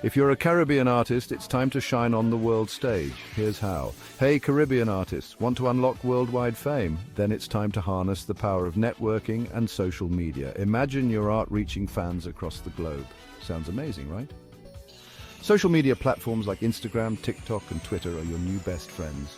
If you're a Caribbean artist, it's time to shine on the world stage. Here's how. Hey Caribbean artists, want to unlock worldwide fame? Then it's time to harness the power of networking and social media. Imagine your art reaching fans across the globe. Sounds amazing, right? Social media platforms like Instagram, TikTok, and Twitter are your new best friends.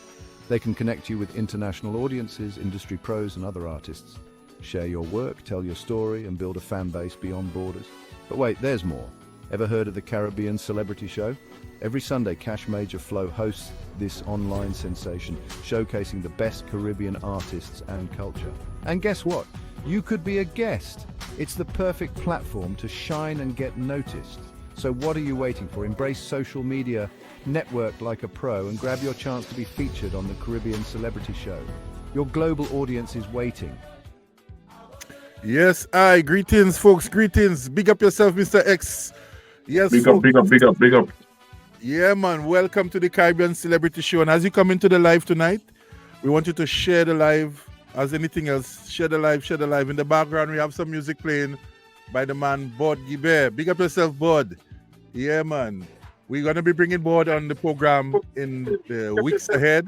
They can connect you with international audiences, industry pros, and other artists. Share your work, tell your story, and build a fan base beyond borders. But wait, there's more. Ever heard of the Caribbean Celebrity Show? Every Sunday, Kash Flow hosts this online sensation, showcasing the best Caribbean artists and culture. And guess what? You could be a guest. It's the perfect platform to shine and get noticed. So what are you waiting for? Embrace social media, network like a pro, and grab your chance to be featured on the Caribbean Celebrity Show. Your global audience is waiting. Yes, greetings, folks, greetings. Big up yourself, Mr. X. Yes, big up, big up, big up, big up. Yeah, man. Welcome to the Caribbean Celebrity Show. And as you come into the live tonight, we want you to share the live as anything else. Share the live, share the live. In the background, we have some music playing by the man, Bod Gibert. Big up yourself, Bod. Yeah, man. We're going to be bringing Bod on the program in the weeks ahead.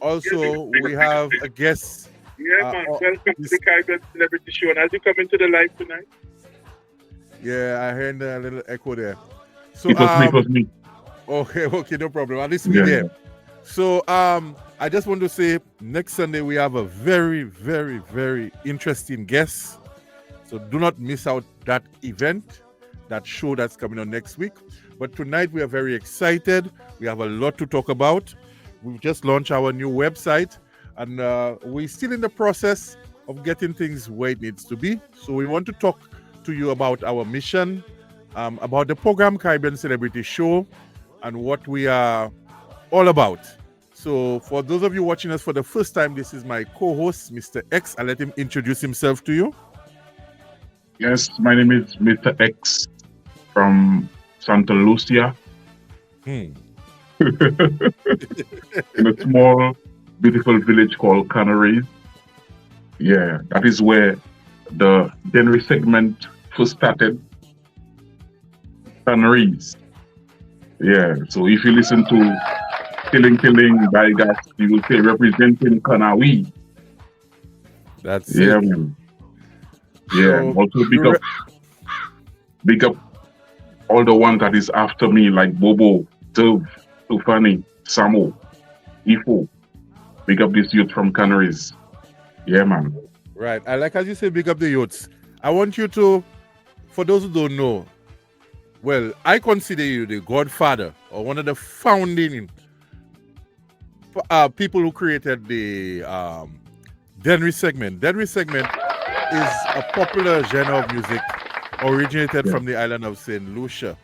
Also, we have a guest. Yeah, man. Welcome to the Caribbean Celebrity Show. And as you come into the live tonight, yeah, I heard a little echo there. So it was me. Okay, no problem. At least me there. So I just want to say next Sunday we have a very, very, very interesting guest. So do not miss out that event, that show that's coming on next week. But tonight we are very excited. We have a lot to talk about. We've just launched our new website, and we're still in the process of getting things where it needs to be. So we want to talk to you about our mission, about the program Caribbean Celebrity Show, and what we are all about. So for those of you watching us for the first time, this is my co-host, Mr. X. I'll let him introduce himself to you. Yes, my name is Mr. X from Santa Lucia. In a small, beautiful village called Canaries. Yeah, that is where the Denry segment first started. Canaries. Yeah, so if you listen to Killing by Gas, you will say representing Canaries. That's yeah, it. Man. Yeah, also big up all the ones that is after me, like Bobo, Dove, Tufani, Samo, Ifo. Big up this youth from Canaries. Yeah, man. Right. I like as you say, big up the youths. I want you to, for those who don't know, well, I consider you the godfather or one of the founding people who created the Denry segment. Denry segment is a popular genre of music originated from the island of St. Lucia.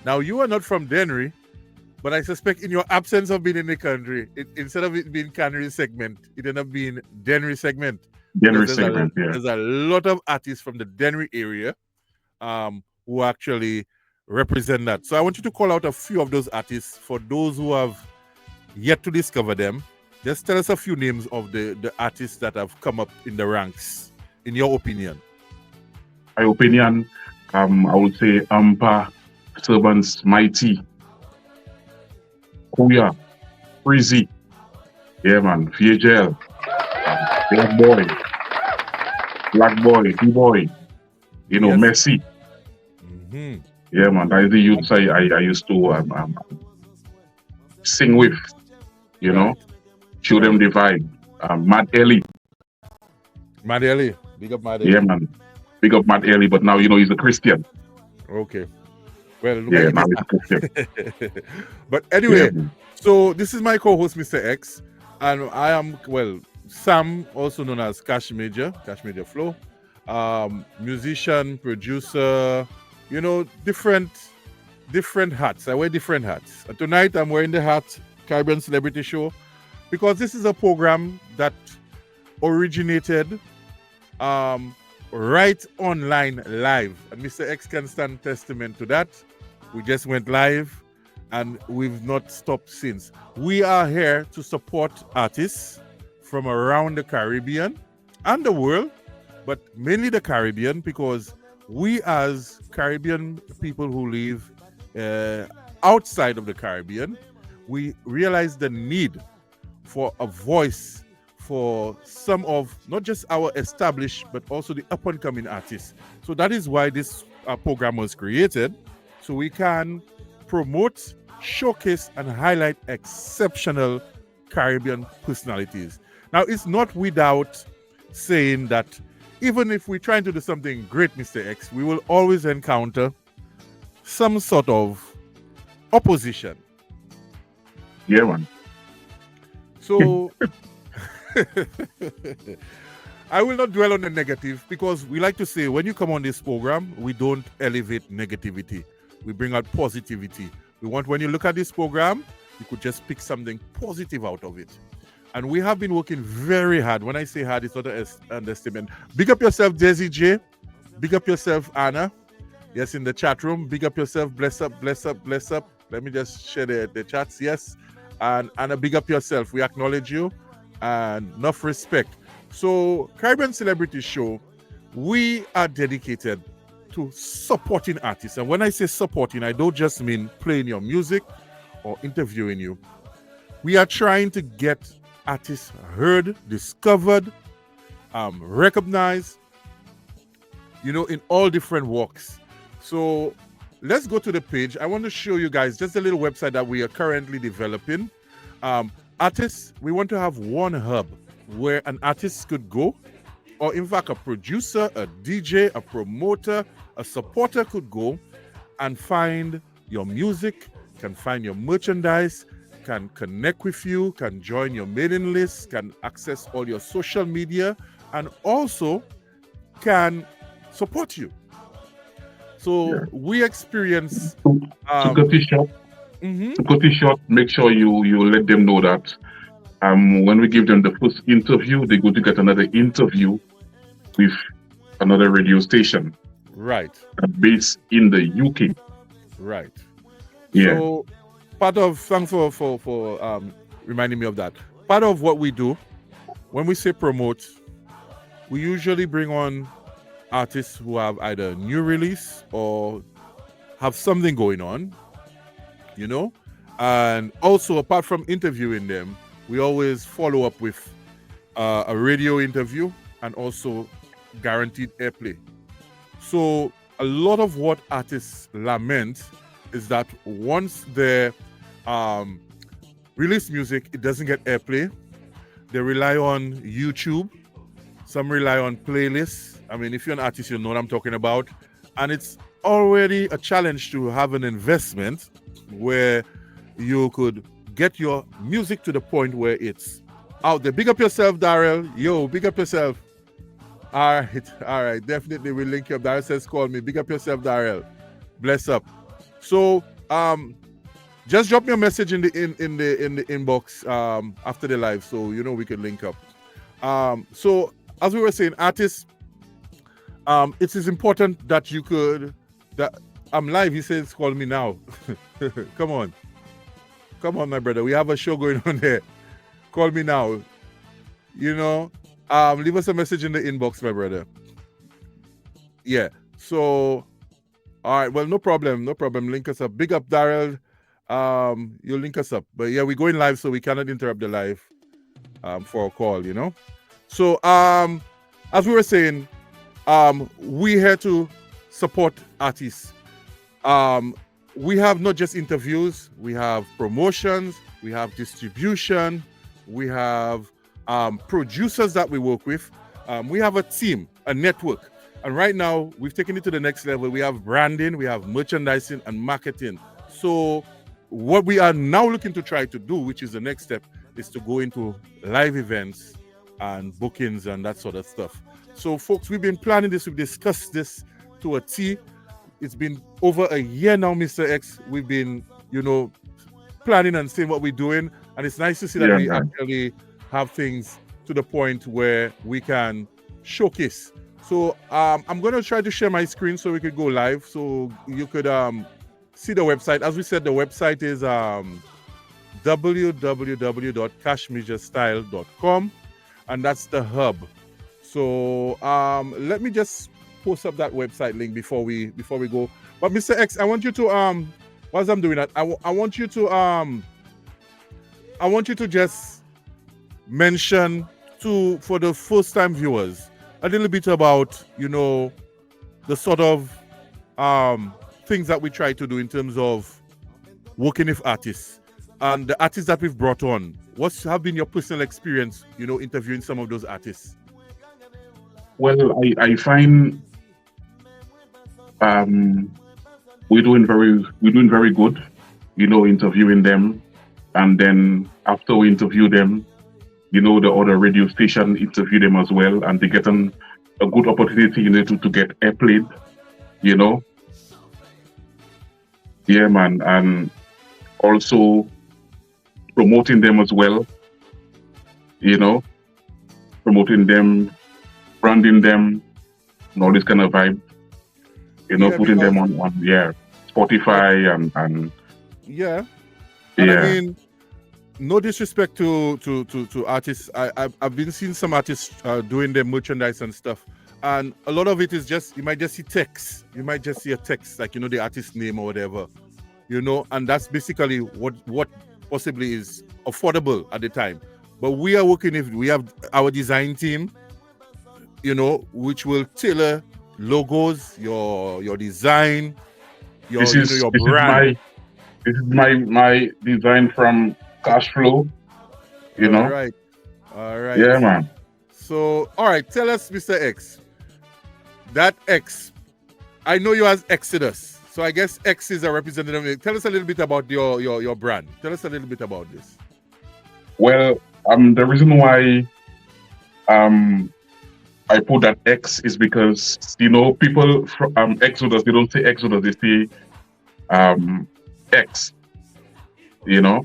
Now, you are not from Denry, but I suspect in your absence of being in the country, instead of it being Canary segment, it ended up being Denry segment. There's a lot of artists from the Denry area who actually represent that. So I want you to call out a few of those artists for those who have yet to discover them. Just tell us a few names of the artists that have come up in the ranks, in your opinion. My opinion, I would say Ampa, Servants Mighty, Kuya, Freezy, yeah man, Fiegel, Black Boy, D-Boy, Messi. Mm-hmm. Yeah man, that is the youths I used to sing with, show them the vibe. Mad Ellie. Big up Mad Ellie. Yeah man, big up Mad Ellie, but now he's a Christian. Okay. Well, yeah, now he's a Christian. But anyway, so this is my co-host, Mr. X, and I am, Sam, also known as Kash Flow, musician, producer, different hats. I wear different hats. And tonight I'm wearing the hat Caribbean Celebrity Show because this is a program that originated right online live, and Mr. X can stand testament to that. We just went live and we've not stopped since. We are here to support artists from around the Caribbean and the world, but mainly the Caribbean, because we as Caribbean people who live outside of the Caribbean, we realized the need for a voice for some of not just our established but also the up and coming artists. So that is why this program was created, so we can promote, showcase, and highlight exceptional Caribbean personalities. Now, it's not without saying that even if we're trying to do something great, Mr. X, we will always encounter some sort of opposition. Yeah, man. So I will not dwell on the negative, because we like to say when you come on this program, we don't elevate negativity. We bring out positivity. We want, when you look at this program, you could just pick something positive out of it. And we have been working very hard. When I say hard, it's not an understatement. Big up yourself, Desi J. Big up yourself, Anna. Yes, in the chat room. Big up yourself. Bless up, bless up, bless up. Let me just share the chats. Yes. And Anna, big up yourself. We acknowledge you. And enough respect. So, Caribbean Celebrity Show, we are dedicated to supporting artists. And when I say supporting, I don't just mean playing your music or interviewing you. We are trying to get artists heard, discovered, recognized, in all different walks. So let's go to the page. I want to show you guys just a little website that we are currently developing. Artists, we want to have one hub where an artist could go, or in fact a producer, a DJ, a promoter, a supporter could go and find your music, can find your merchandise, can connect with you, can join your mailing list, can access all your social media, and also can support you. So we experience to cut it short. To cut it short, make sure you let them know that when we give them the first interview, they're going to get another interview with another radio station. Right. Based in the UK. Right. Yeah. So thanks for reminding me of that. Part of what we do when we say promote, we usually bring on artists who have either new release or have something going on, and also apart from interviewing them, we always follow up with a radio interview and also guaranteed airplay. So a lot of what artists lament is that once they release music, it doesn't get airplay. They rely on YouTube. Some rely on playlists. I mean, if you're an artist, you know what I'm talking about. And it's already a challenge to have an investment where you could get your music to the point where it's out there. Big up yourself, Darrell. Yo, big up yourself. All right. Definitely we'll link you up. Darrell says call me. Big up yourself, Darrell. Bless up. So just drop me a message in the inbox after the live, so we can link up. So as we were saying, artists, it is important that I'm live. He says call me now. Come on, my brother. We have a show going on there. Call me now. Leave us a message in the inbox, my brother. Yeah. So, all right. Well, no problem. Link us up. Big up, Darrell. You'll link us up. But yeah, we're going live, so we cannot interrupt the live for a call. So, as we were saying, we're here to support artists. We have not just interviews, we have promotions, we have distribution, we have producers that we work with. We have a team, a network. And right now, we've taken it to the next level. We have branding, we have merchandising and marketing. So what we are now looking to try to do, which is the next step, is to go into live events and bookings and that sort of stuff. So folks, we've been planning this, we've discussed this to a T. It's been over a year now, Mr. X. We've been, planning and seeing what we're doing. And it's nice to see that we actually have things to the point where we can showcase. So I'm going to try to share my screen so we could go live. So you could see the website. As we said, the website is www.cashmediastyle.com. And that's the hub. So let me just post up that website link before we go. But Mr. X, I want you to whilst I'm doing that, I want you to just mention for the first time viewers a little bit about, you know, the sort of things that we try to do in terms of working with artists and the artists that we've brought on. What's have been your personal experience, you know, interviewing some of those artists? Well, I find we're doing very good, you know, interviewing them, and then after we interview them, you know, the other radio station interview them as well, and they get a good opportunity, you know, to get airplayed, you know. Yeah, man, and also promoting them as well, you know, promoting them, branding them, and all this kind of vibe, you know, putting them on Spotify and yeah. And I mean, no disrespect to artists. I've been seeing some artists doing their merchandise and stuff, and a lot of it is just, you might just see text. You might just see a text, like, you know, the artist name or whatever, you know, and that's basically what possibly is affordable at the time. But we are working we have our design team, you know, which will tailor logos, your design, your brand. This is my design from Cash Flow, you know. All right. Yeah, man. So, all right, tell us, Mr. X. That X, I know you as Exodus, so I guess X is a representative. Tell us a little bit about your brand. Tell us a little bit about this. Well, the reason why I put that X is because, you know, people from Exodus, they don't say Exodus, they say X, you know.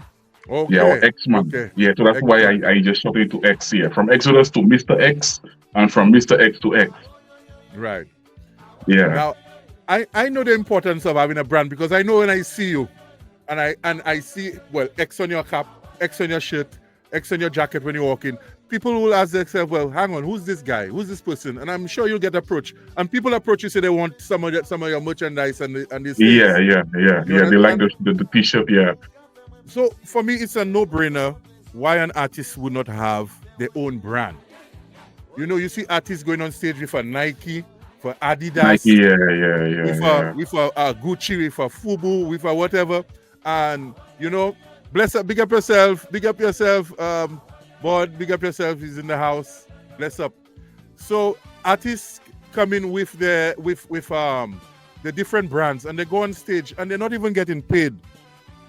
Okay. Yeah, or X-Man. Okay. Yeah, so that's why I just shortened it to X here. From Exodus to Mr. X, and from Mr. X to X. Right. Yeah. Now, I know the importance of having a brand, because I know when I see you, and I see, well, X on your cap, X on your shirt, X on your jacket when you walk in, people will ask themselves, well, hang on, who's this guy? Who's this person? And I'm sure you'll get approached. And people approach you, say they want some of your merchandise and this. Yeah. They like the t-shirt, yeah. So for me, it's a no-brainer why an artist would not have their own brand. You know, you see artists going on stage with a Nike, for Adidas, Nike, yeah. With a Gucci, with a Fubu, with a whatever, and you know, big up yourself, Bud, big up yourself. He's in the house. Bless up. So artists come in with the different brands, and they go on stage, and they're not even getting paid.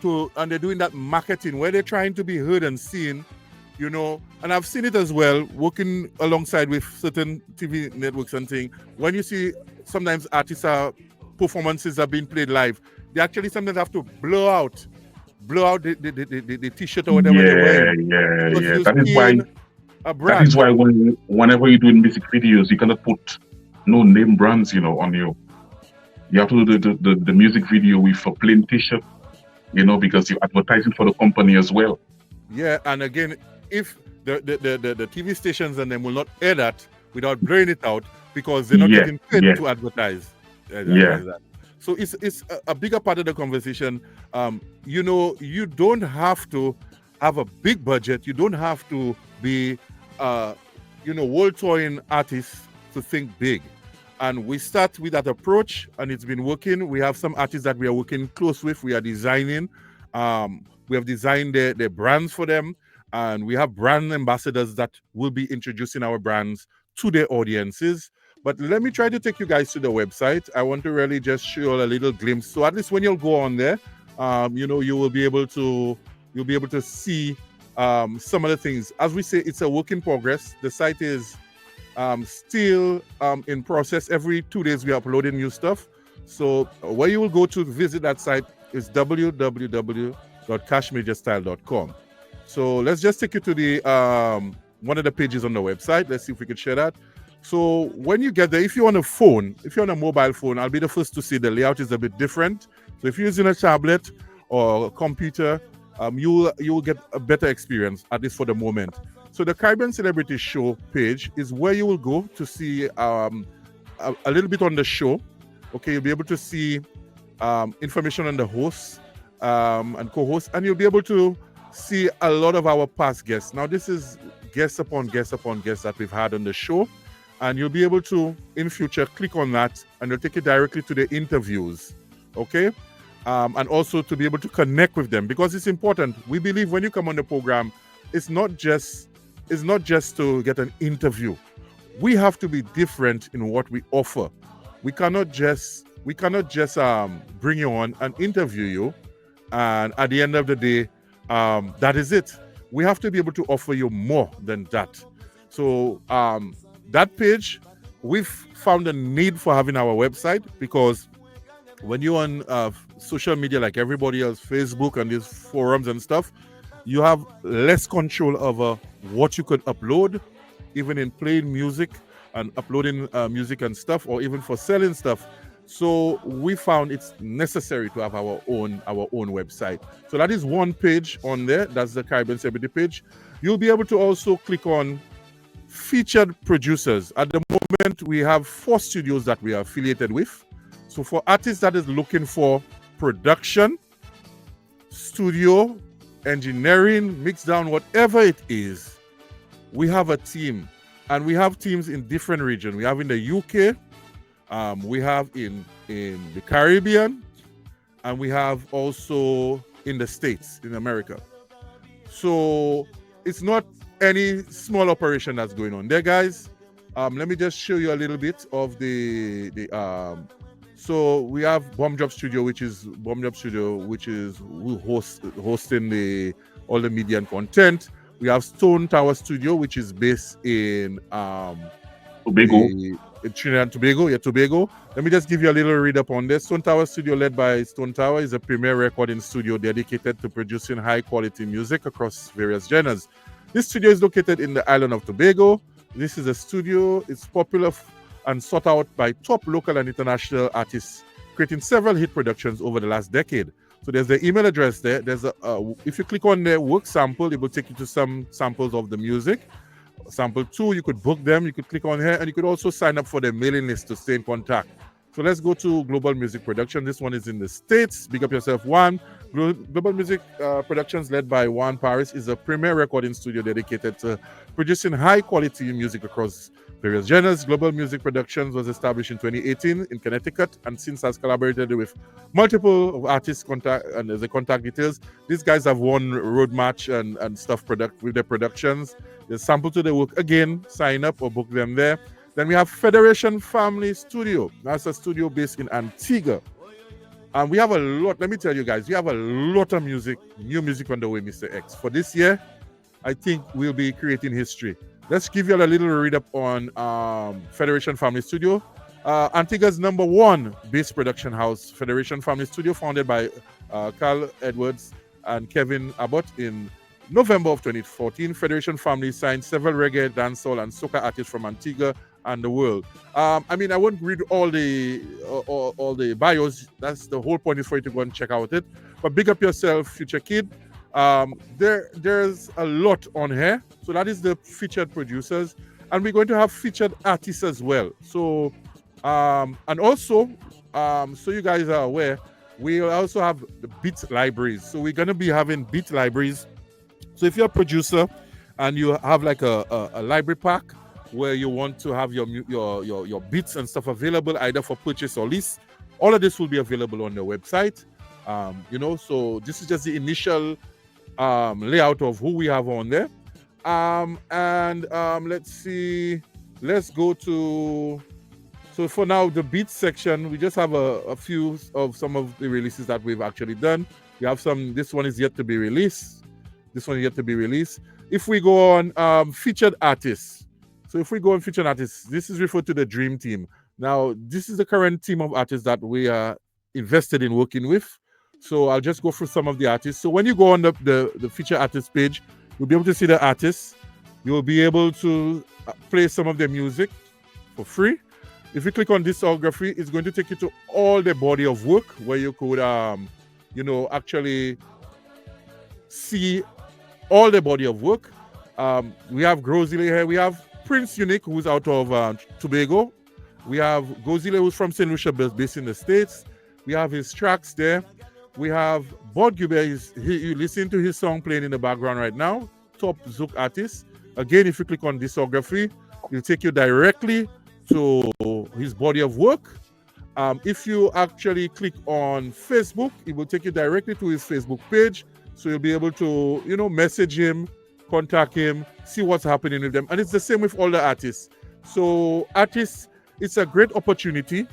And they're doing that marketing where they're trying to be heard and seen, you know. And I've seen it as well, working alongside with certain TV networks and things. When you see sometimes artists' performances are being played live, they actually sometimes have to blow out the t-shirt or whatever they're wearing. Yeah. That is why whenever you're doing music videos, you cannot put no name brands, you know, on you. You have to do the music video with a plain t-shirt, you know, because you're advertising for the company as well. Yeah, and again, if the TV stations and them will not air that without blurring it out, because they're not getting paid to advertise. So it's a bigger part of the conversation. You know, you don't have to have a big budget. You don't have to be, world-touring artists to think big. And we start with that approach, and it's been working. We have some artists that we are working close with. We are designing. We have designed their brands for them, and we have brand ambassadors that will be introducing our brands to their audiences. But let me try to take you guys to the website. I want to really just show you a little glimpse. So at least when you'll go on there, you will be able to see some of the things. As we say, it's a work in progress. The site is still in process. Every 2 days we are uploading new stuff. So where you will go to visit that site is www.cashmajorstyle.com. So let's just take you to the one of the pages on the website. Let's see if we can share that. So when you get there, if you're on a mobile phone, I'll be the first to say the layout is a bit different. So if you're using a tablet or a computer, you will get a better experience, at least for the moment. So the Caribbean Celebrity Show page is where you will go to see a little bit on the show. Okay, you'll be able to see information on the hosts, and co-host, and you'll be able to see a lot of our past guests. Now, this is guests upon guests upon guests that we've had on the show, and you'll be able to, in future, click on that, and it'll take you directly to the interviews, okay? And also to be able to connect with them, because it's important. We believe when you come on the program, it's not just to get an interview. We have to be different in what we offer. We cannot just bring you on and interview you, and at the end of the day, that is it. We have to be able to offer you more than that. So that page, we've found a need for having our website, because when you're on social media like everybody else, Facebook and these forums and stuff, you have less control over what you could upload, even in playing music and uploading music and stuff, or even for selling stuff. So we found it's necessary to have our own website. So that is one page on there. That's the Caribbean Celebrity page. You'll be able to also click on featured producers. At the moment, we have 4 studios that we are affiliated with. So for artists that is looking for production, studio, engineering, mix down, whatever it is, we have a team. And we have teams in different regions. We have in the UK, we have in the Caribbean, and we have also in the States, in America. So it's not any small operation that's going on there, guys. Let me just show you a little bit of so we have Bombdrop Studio, which is hosting all the media and content. We have Stone Tower Studio, which is based in Tobago. In Trinidad and Tobago. Yeah, Tobago. Let me just give you a little read up on this. Stone Tower Studio, led by Stone Tower, is a premier recording studio dedicated to producing high quality music across various genres. This studio is located in the island of Tobago. This is a studio. It's popular and sought out by top local and international artists, creating several hit productions over the last decade. So there's the email address there. There's if you click on the work sample, it will take you to some samples of the music. Sample 2, you could book them. You could click on here, and you could also sign up for the mailing list to stay in contact. So let's go to Global Music Production. This one is in the States. Big up yourself, Juan. Global Music Productions, led by Juan Paris, is a premier recording studio dedicated to producing high-quality music across various genres. Global Music Productions was established in 2018 in Connecticut, and since has collaborated with multiple artists. And the contact details. These guys have won road match and stuff with their productions. There's sample to the work again. Sign up or book them there. Then we have Federation Family Studio. That's a studio based in Antigua. And we have a lot, let me tell you guys, we have a lot of music, new music on the way, Mr. X. For this year, I think we'll be creating history. Let's give you a little read up on Federation Family Studio. Antigua's #1 bass production house, Federation Family Studio, founded by Carl Edwards and Kevin Abbott in November of 2014. Federation Family signed several reggae, dancehall, and soca artists from Antigua and the world. I mean, I won't read all the bios. That's the whole point, is for you to go and check out it. But big up yourself, future kid. There's a lot on here. So that is the featured producers, and we're going to have featured artists as well. So and also so you guys are aware, we'll also have the beat libraries. So we're going to be having beat libraries. So if you're a producer and you have like a library pack where you want to have your beats and stuff available either for purchase or lease, all of this will be available on the website. So this is just the initial layout of who we have on there. Let's see. Let's go to. So for now, the beats section, we just have a few of some of the releases that we've actually done. We have some. This one is yet to be released. If we go on featured artists, so if we go on featured artists, this is referred to the Dream Team. Now, this is the current team of artists that we are invested in working with. So I'll just go through some of the artists. So when you go on the featured artists page, you'll be able to see the artists. You'll be able to play some of their music for free. If you click on discography, it's going to take you to all the body of work where you could, actually see all the body of work. We have Grozile here. We have Prince Unique, who's out of Tobago. We have Gozile, who's from St. Lucia, based in the States. We have his tracks there. We have Bod Gube. You listen to his song playing in the background right now. Top Zouk artist. Again, if you click on discography, it'll take you directly to his body of work. If you actually click on Facebook, it will take you directly to his Facebook page. So you'll be able to, message him, contact him, see what's happening with them. And it's the same with all the artists. So artists, it's a great opportunity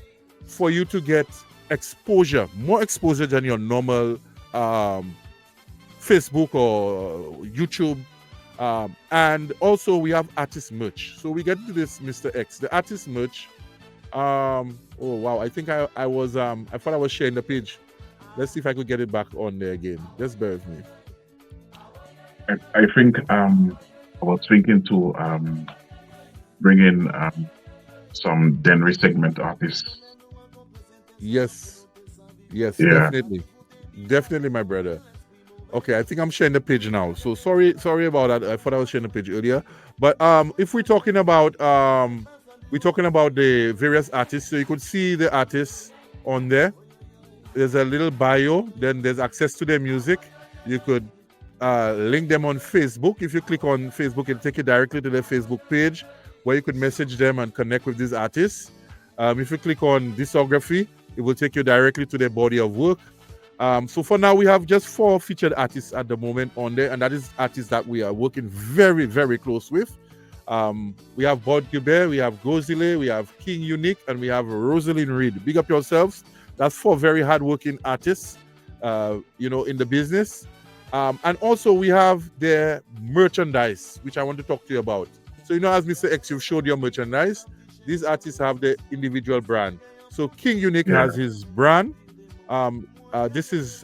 for you to get exposure, more exposure than your normal Facebook or YouTube. And also we have artist merch. So we get to this, Mr. X, the artist merch. Oh wow, I think I thought I was sharing the page. Let's see if I could get it back on there again. Just bear with me. I think I was thinking to bring in some Denry segment artists. Yes, definitely, my brother. Okay, I think I'm sharing the page now. So sorry about that. I thought I was sharing the page earlier. But if we're talking about the various artists, so you could see the artists on there. There's a little bio, then there's access to their music. You could link them on Facebook. If you click on Facebook, it'll take you directly to their Facebook page where you could message them and connect with these artists. If you click on discography, it will take you directly to their body of work. So for now, we have just 4 featured artists at the moment on there, and that is artists that we are working very, very close with. We have Bod Gube, we have Gozile, we have King Unique, and we have Rosalind Reed. Big up yourselves. That's 4 very hardworking artists, in the business. And also we have their merchandise, which I want to talk to you about. So, as Mr. X, you've showed your merchandise. These artists have their individual brand. So King Unique has his brand. This is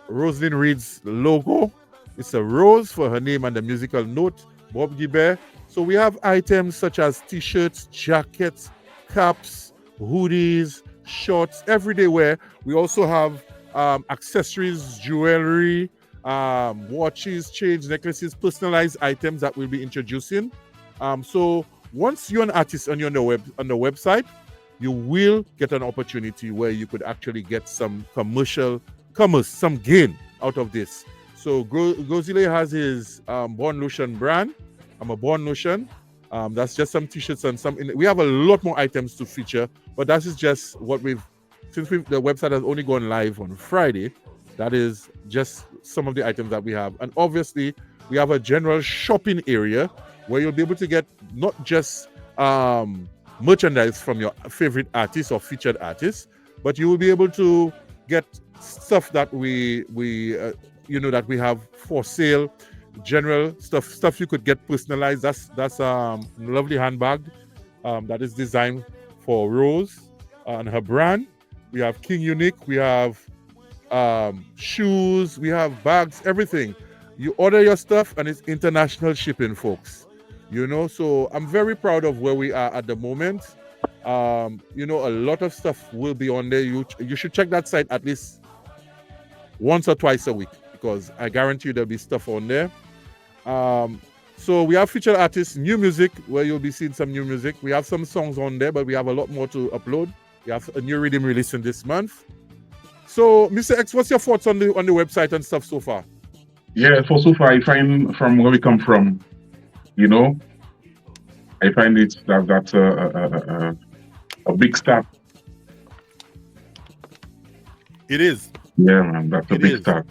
Rosalind Reed's logo. It's a rose for her name and the musical note. Bob Gube. So we have items such as t-shirts, jackets, caps, hoodies, shorts, everyday wear. We also have accessories, jewelry, watches, chains, necklaces, personalized items that we'll be introducing. So once you're an artist and you're on the website, you will get an opportunity where you could actually get some commerce, some gain out of this. So Gozile has his Born Lotion brand. I'm a Born Lotion. That's just some t-shirts and we have a lot more items to feature, but that is just what the website has only gone live on Friday. That is just some of the items that we have. And obviously we have a general shopping area where you'll be able to get not just merchandise from your favorite artists or featured artists, but you will be able to get stuff that we have for sale, general stuff you could get personalized. That's a lovely handbag that is designed for Rose and her brand. We have King Unique, we have shoes, we have bags, everything. You order your stuff and it's international shipping, folks. So I'm very proud of where we are at the moment. A lot of stuff will be on there. You should check that site at least once or twice a week, because I guarantee you there'll be stuff on there. So we have featured artists, new music, where you'll be seeing some new music. We have some songs on there, but we have a lot more to upload. We have a new rhythm releasing this month. So, Mr. X, what's your thoughts on the website and stuff so far? Yeah, so far I find from where we come from, I find that's a big start. It is. Yeah, man, that's a big start.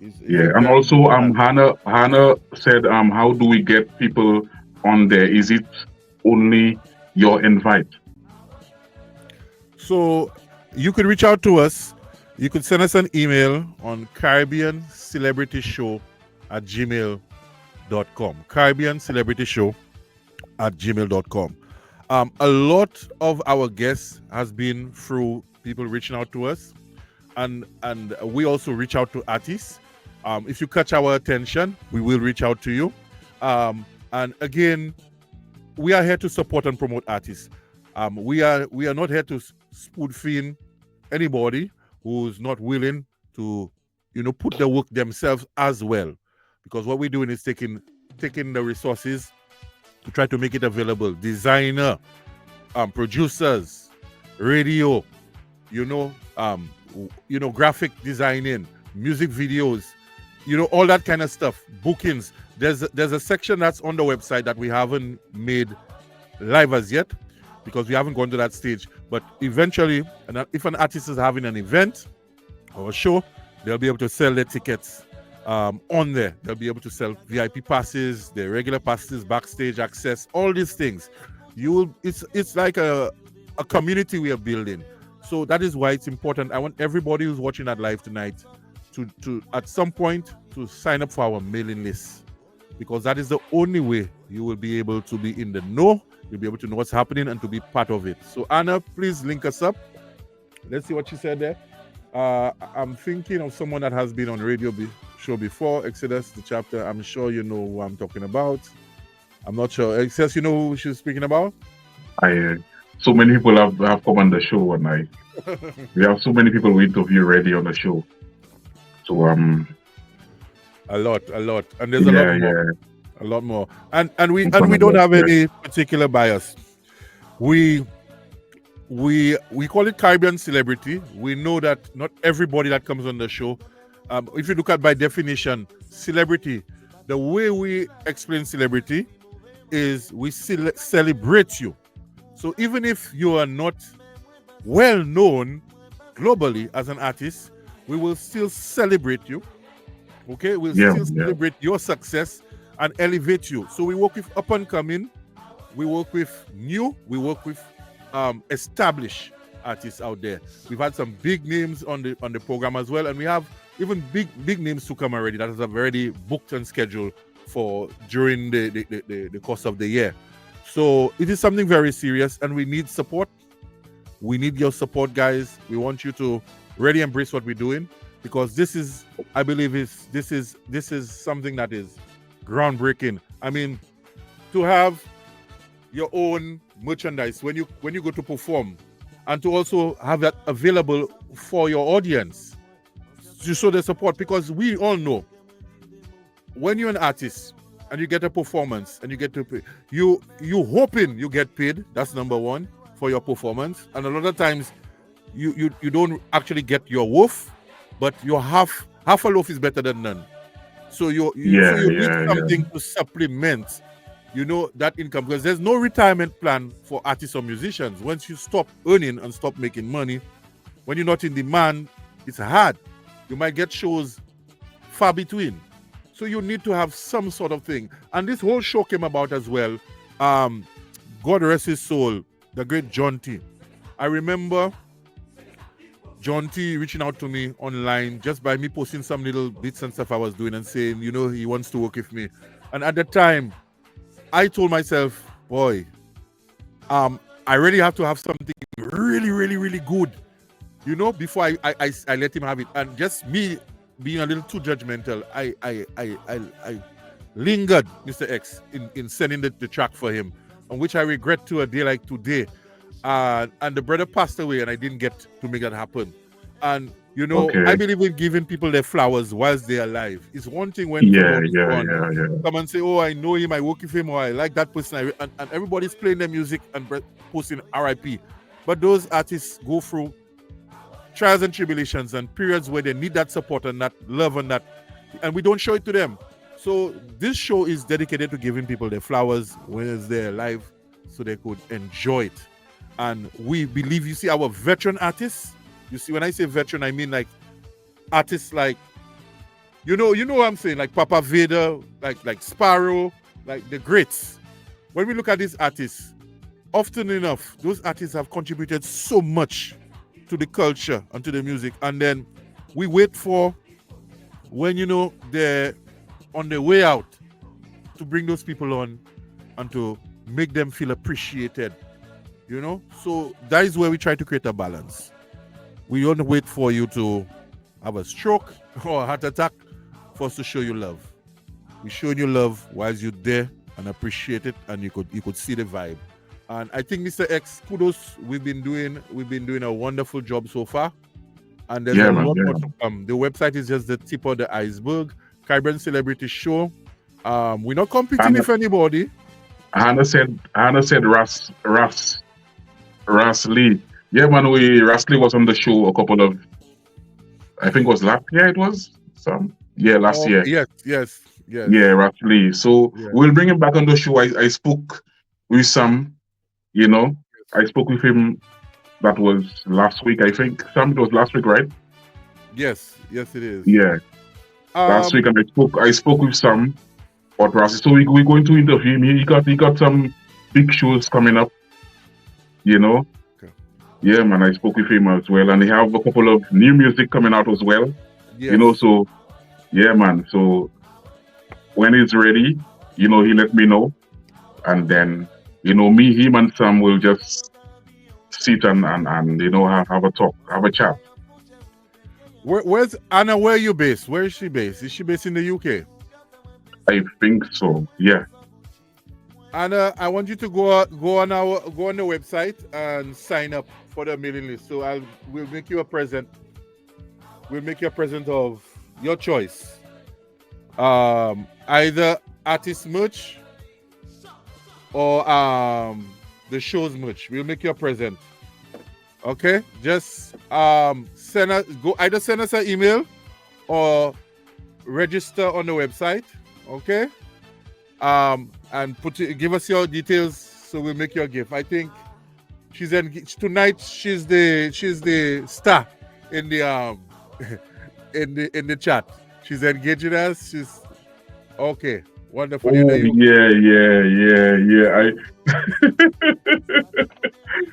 And also Hannah said, how do we get people on there? Is it only your invite? So you could reach out to us. You could send us an email on caribbeancelebrityshow@gmail.com. caribbeancelebrityshow@gmail.com. A lot of our guests has been through people reaching out to us, and we also reach out to artists. If you catch our attention, we will reach out to you. And again, we are here to support and promote artists. We are not here to spoon feed anybody who's not willing to, put the work themselves as well. Because what we're doing is taking the resources to try to make it available. Designer, producers, radio, graphic designing, music videos, all that kind of stuff, bookings. There's a section that's on the website that we haven't made live as yet because we haven't gone to that stage. But eventually, if an artist is having an event or a show, they'll be able to sell their tickets on there. They'll be able to sell VIP passes, their regular passes, backstage access, all these things. It's like a community we are building. So that is why it's important. I want everybody who's watching that live tonight to at some point to sign up for our mailing list, because that is the only way you will be able to be in the know. You'll be able to know what's happening and to be part of it. So Anna, please link us up. Let's see what she said there. I'm thinking of someone that has been on radio show before, Exodus, the chapter. I'm sure you know who I'm talking about. I'm not sure. Exodus, you know who she's speaking about? So many people have come on the show, and we have so many people we interview already on the show. So a lot, and there's a lot more, and we don't have any particular bias. We call it Caribbean celebrity. We know that not everybody that comes on the show. If you look at by definition, celebrity, the way we explain celebrity is we celebrate you. So even if you are not well known globally as an artist, we will still celebrate you. Okay, we'll still celebrate your success and elevate you. So we work with up and coming, we work with new, we work with established artists out there. We've had some big names on the program as well, and we have even big names to come already that is already booked and scheduled for during the course of the year. So it is something very serious, and we need support. We need your support, guys. We want you to really embrace what we're doing, because this is, I believe, this is something that is groundbreaking. I mean, to have your own merchandise when you go to perform, and to also have that available for your audience to show the support, because we all know when you're an artist and you get a performance and you get to pay, you hoping you get paid. That's number one for your performance, and a lot of times you don't actually get your worth, but your half a loaf is better than none. So you need something to supplement, that income, because there's no retirement plan for artists or musicians. Once you stop earning and stop making money, when you're not in demand, it's hard. You might get shows far between. So you need to have some sort of thing. And this whole show came about as well. God rest his soul, the great John T. I remember John T reaching out to me online just by me posting some little bits and stuff I was doing and saying, he wants to work with me. And at the time, I told myself, boy, I really have to have something really, really, really good, before I let him have it. And just me being a little too judgmental, I lingered Mr. X in sending the track for him, on which I regret to a day like today. And the brother passed away, and I didn't get to make that happen. And I believe in giving people their flowers whilst they're alive. It's one thing when come and say, "Oh, I know him, I work with him, or I like that person," and everybody's playing their music and posting RIP. But those artists go through trials and tribulations and periods where they need that support and that love and we don't show it to them. So this show is dedicated to giving people their flowers when they're alive, so they could enjoy it. And we believe, you see, our veteran artists. You see, when I say veteran, I mean like artists like, you know what I'm saying, like Papa Vader, like Sparrow, like the greats. When we look at these artists, often enough, those artists have contributed so much to the culture and to the music. And then we wait for when, they're on their way out to bring those people on and to make them feel appreciated, So that is where we try to create a balance. We don't wait for you to have a stroke or a heart attack for us to show you love. We show you love while you're there and appreciate it, and you could see the vibe. And I think, Mr. X, kudos. We've been doing a wonderful job so far, and there's a lot more to come. The website is just the tip of the iceberg. Caribbean Celebrity Show. We're not competing with anybody. Hannah said Ras Lee. Yeah, man, Ras Lee was on the show a couple of I think it was last year. It was last Oh, year. yes. Yeah, roughly. So Yeah. we'll bring him back on the show. I spoke with Sam. You know, I spoke with him. That was last week, I think. Sam, it was last week, right? Yes, it is. Yeah, last week, and I spoke with Sam about Rossi. So we're going to interview him. He got some big shows coming up. You know. Okay. Yeah, man. I spoke with him as well, and they have a couple of new music coming out as well. Yes. You know, so yeah, man. So when he's ready, he let me know, and then me, him, and Sam will just sit and have a talk, have a chat. Where's Anna? Where are you based? Where is she based? Is she based in the UK? I think so. Yeah. Anna, I want you to go on the website and sign up for the mailing list. So we'll make you a present. We'll make you a present of your choice. Either artist merch or the show's merch. We'll make you a present. Okay? Just send us an email or register on the website. Okay? And give us your details so we'll make you a gift. I think she's engaged tonight. She's the star in the in the chat. She's engaging us. She's okay. Wonderful. Oh, yeah.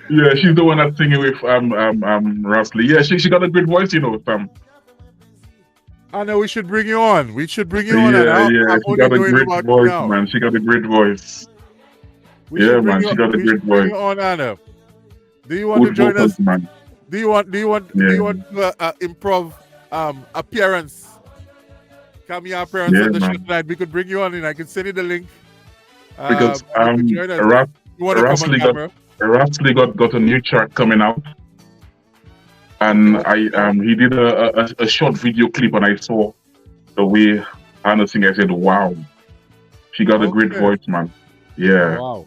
Yeah, she's the one that's singing with Rasley. Yeah, she got a great voice, Sam. I know we should bring you on. We should bring you on. Yeah. She got a great voice, man. She got a great voice. She got a great voice. Bring you on, Anna. Do you want to join us, man? Do you want improv appearance? Cameo appearance on the show tonight. We could bring you on and I can send you the link. Because Rasley got a new track coming out. And he did a short video clip, and I saw the way Anna sing. I said, "Wow, she got a great voice, man." Yeah. Wow.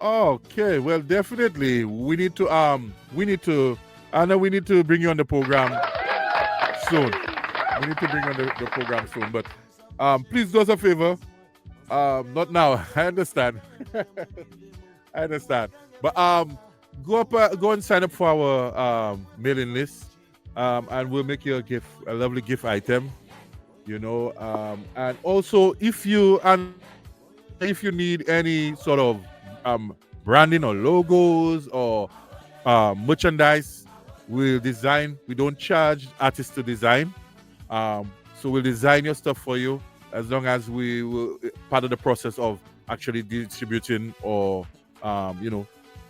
Okay. Well, definitely, we need to Anna. We need to bring you on the program soon. We need to bring you on the program soon. But please do us a favor. Not now. I understand. I understand. But go and sign up for our mailing list, and we'll make you a lovely gift item, and also if you need any sort of branding or logos or merchandise, we'll design. We don't charge artists to design, so we'll design your stuff for you as long as we will part of the process of actually distributing or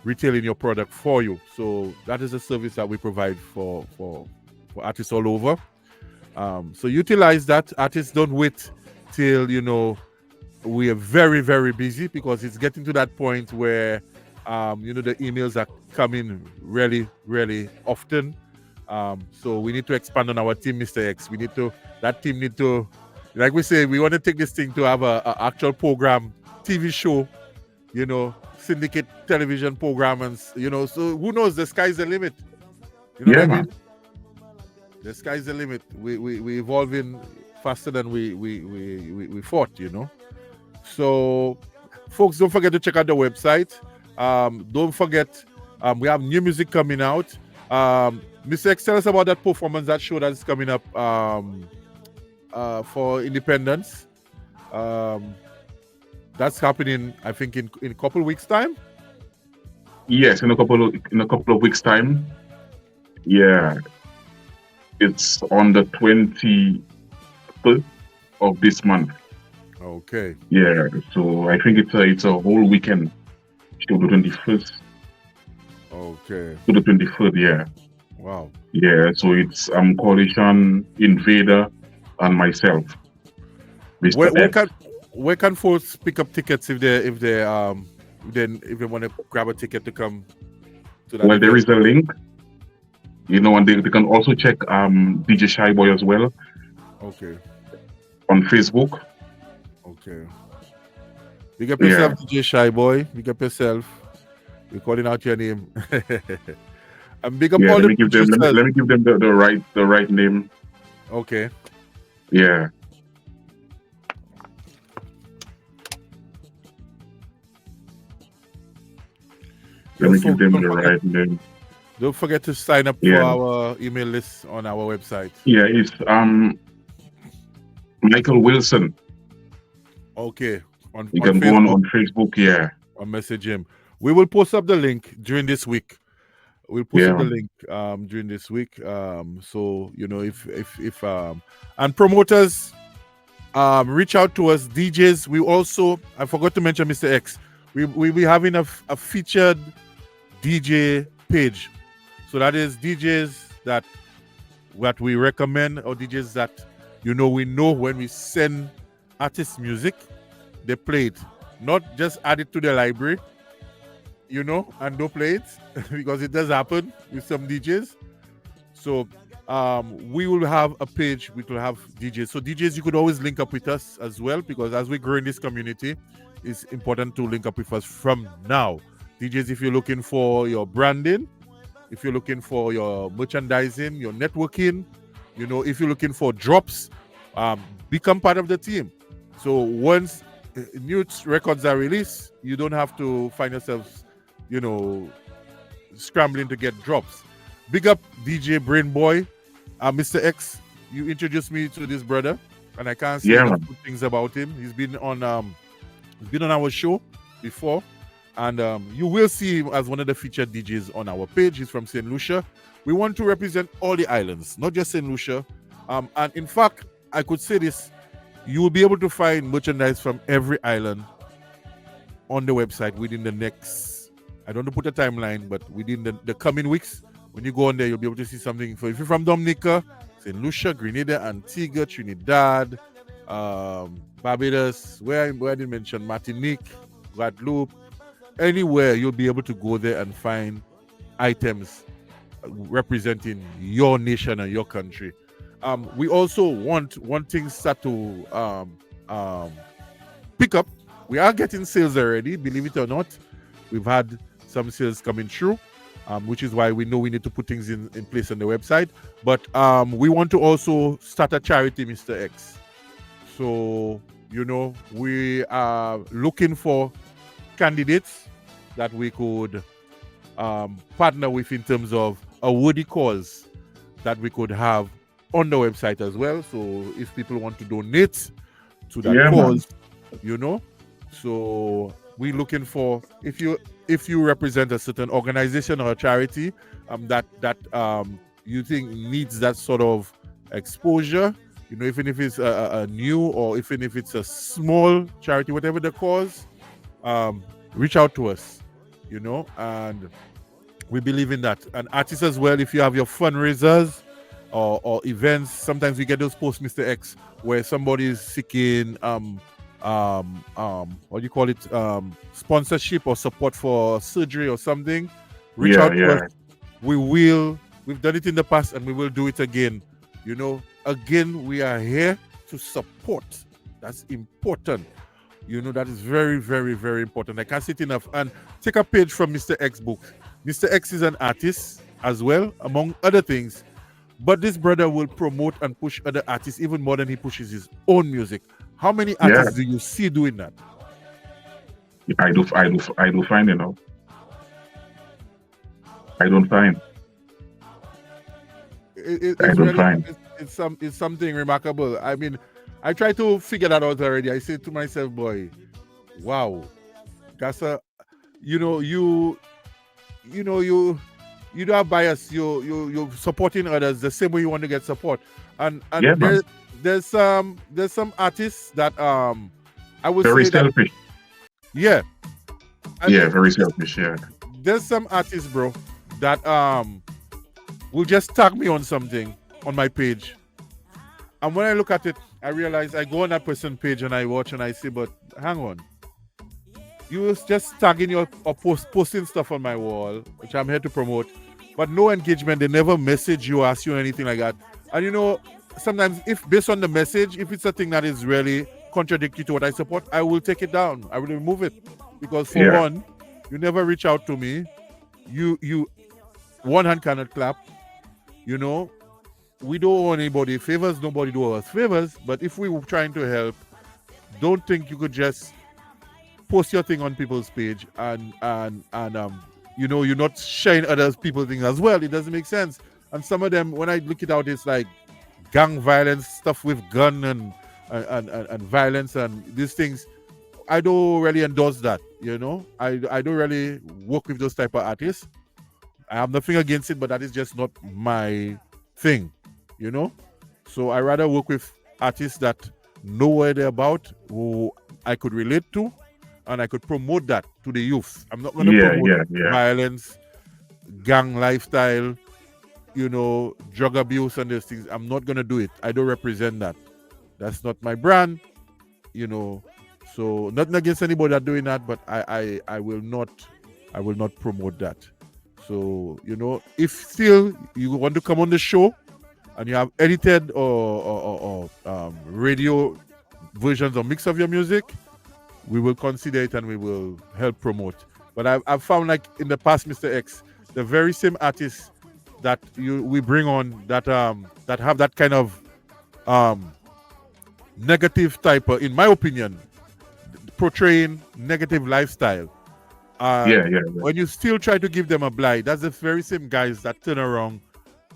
retailing your product for you. So that is a service that we provide for artists all over. So utilize that. Artists don't wait till we are very, very busy, because it's getting to that point where the emails are coming really, really often. So we need to expand on our team, Mr. X. That team need to, like we say, we want to take this thing to have a actual program, TV show, syndicate television program, and so who knows, the sky's the limit. What I mean? The sky's the limit. We evolving faster than we thought, So folks, don't forget to check out the website. Don't forget, we have new music coming out. Mr. X, tell us about that performance, that show that is coming up for Independence. That's happening, I think, in a couple of weeks' time. Yes, in a couple of weeks' time. Yeah, it's on the 23rd of this month. Okay. Yeah, so I think it's a whole weekend till the 21st. Okay. To the 23rd, yeah. Wow. Yeah, so it's Coalition, Invader, and myself. Where can folks pick up tickets if they want to grab a ticket to come to that? Well, there is a link, and they can also check DJ Shy Boy as well. Okay. On Facebook. Okay. Big up yourself, DJ Shy Boy. Big up yourself. We're calling out your name. And big up Yeah, all let the me give them producers. let me give them the right name. Okay. Yeah. Let me give them the right name. Don't forget to sign up for our email list on our website. Yeah, it's Michael Wilson. Okay. You can go on Facebook, yeah. Or message him. We will post up the link during this week. We'll post up the link during this week. So you know, if and promoters reach out to us, DJs. We also, I forgot to mention Mr. X. We'll be having a featured DJ page. So that is DJs that we recommend, or DJs that we know when we send artists music, they play it. Not just add it to the library, and don't play it because it does happen with some DJs. So we will have a page, we will have DJs. So DJs, you could always link up with us as well, because as we grow in this community, it's important to link up with us from now. DJs, if you're looking for your branding, if you're looking for your merchandising, your networking, if you're looking for drops, become part of the team. So once new records are released, you don't have to find yourselves, scrambling to get drops. Big up DJ Brain Boy, Mr. X. You introduced me to this brother, and I can't say enough good things about him. He's been on our show before, and you will see him as one of the featured DJs on our page. He's from St. Lucia. We want to represent all the islands, not just St. Lucia. And in fact, I could say this: you will be able to find merchandise from every island on the website within the next, I don't want to put a timeline, but within the coming weeks. When you go on there, you'll be able to see something. So if you're from Dominica, St. Lucia, Grenada, Antigua, Trinidad, Barbados, where I didn't mention Martinique, Guadeloupe, anywhere, you'll be able to go there and find items representing your nation and your country. We also want things start to pick up. We are getting sales already, believe it or not. We've had some sales coming through, which is why we know we need to put things in place on the website. But we want to also start a charity, Mr. X. So, we are looking for candidates that we could partner with in terms of a worthy cause that we could have on the website as well. So if people want to donate to that cause, so we're looking for, if you represent a certain organization or a charity that you think needs that sort of exposure, even if it's a new, or even if it's a small charity, whatever the cause, reach out to us, and we believe in that. And artists as well, if you have your fundraisers or events, sometimes we get those posts, Mr. X, where somebody is seeking what do you call it, sponsorship or support for surgery or something. Reach out to us. We've done it in the past, and we will do it again. Again, we are here to support. That's important. That is very, very, very important. I can't say it enough. And take a page from Mr. X book. Mr. X is an artist as well, among other things. But this brother will promote and push other artists even more than he pushes his own music. How many artists do you see doing that? I do find, I don't find. It's something remarkable. I mean, I try to figure that out already. I say to myself, boy, wow, that's you don't have bias. You're supporting others the same way you want to get support. And there's some artists that I would very say selfish. Very selfish. Yeah. There's some artists, bro, that will just tag me on something on my page. And when I look at it, I realize I go on that person's page and I watch and I say, but hang on. You was just tagging your or posting stuff on my wall, which I'm here to promote, but no engagement. They never message you, ask you anything like that. And sometimes if based on the message, if it's a thing that is really contradictory to what I support, I will take it down. I will remove it. Because for one, you never reach out to me. You one hand cannot clap. You know, we don't owe anybody favors. Nobody do us favors. But if we were trying to help, don't think you could just post your thing on people's page and you're not sharing other people's things as well. It doesn't make sense. And some of them, when I look it out, it's like gang violence stuff with gun and violence and these things. I don't really endorse that. I don't really work with those type of artists. I have nothing against it, but that is just not my thing. So I rather work with artists that know what they're about, who I could relate to, and I could promote that to the youth. I'm not going to promote violence, gang lifestyle, drug abuse and those things. I'm not going to do it. I don't represent that. That's not my brand, So nothing against anybody that doing that, but I will not promote that. So, if still you want to come on the show and you have edited or radio versions or mix of your music, we will consider it and we will help promote. But I've found, like in the past, Mr. X, the very same artists that we bring on that have that kind of negative type of, in my opinion, portraying negative lifestyle. When you still try to give them a blight, that's the very same guys that turn around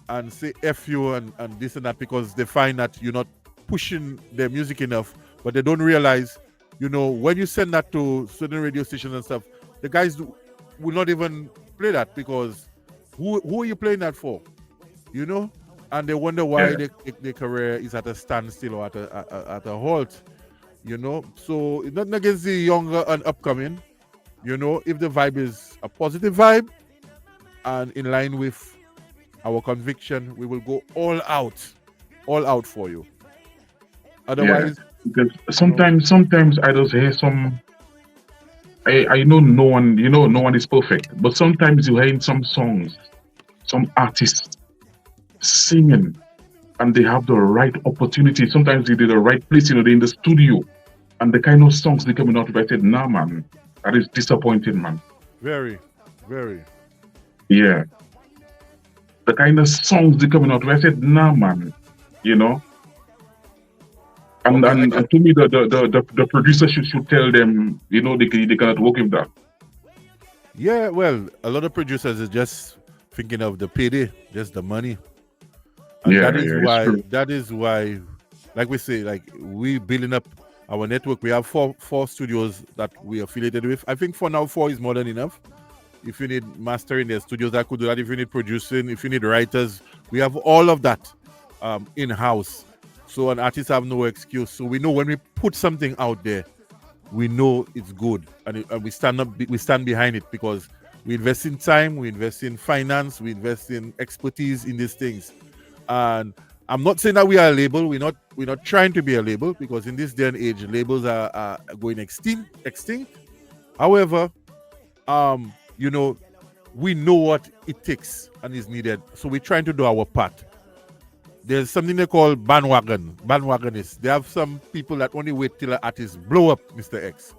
and say F you and this and that, because they find that you're not pushing their music enough. But they don't realize, when you send that to certain radio stations and stuff, the guys will not even play that, because who are you playing that for? And they wonder why their career is at a standstill or at a halt. So it's not against the younger and upcoming. If the vibe is a positive vibe and in line with our conviction, we will go all out for you. Otherwise, because sometimes I just hear some. I know no one is perfect, but sometimes you hear in some songs, some artists singing, and they have the right opportunity. Sometimes they did the right place, they're in the studio, and the kind of songs they coming out with. I said, nah, man, that is disappointing, man. Very, very. Yeah. The kind of songs they coming out with. I said, nah, man, And to me, the producer should tell them, they cannot work with that. Yeah, well, a lot of producers are just thinking of the payday, just the money. And that is why, like we say, like we building up our network. We have four studios that we affiliated with. I think for now 4 is more than enough. If you need mastering, there's studios that could do that. If you need producing, if you need writers, we have all of that in-house. So an artist have no excuse. So we know when we put something out there, we know it's good, and we stand behind it, because we invest in time, we invest in finance, we invest in expertise in these things. And I'm not saying that we are a label. We're not trying to be a label, because in this day and age, labels are going extinct. However, we know what it takes and is needed, so we're trying to do our part. There's something they call bandwagonists. They have some people that only wait till an artist blow up, Mr. X.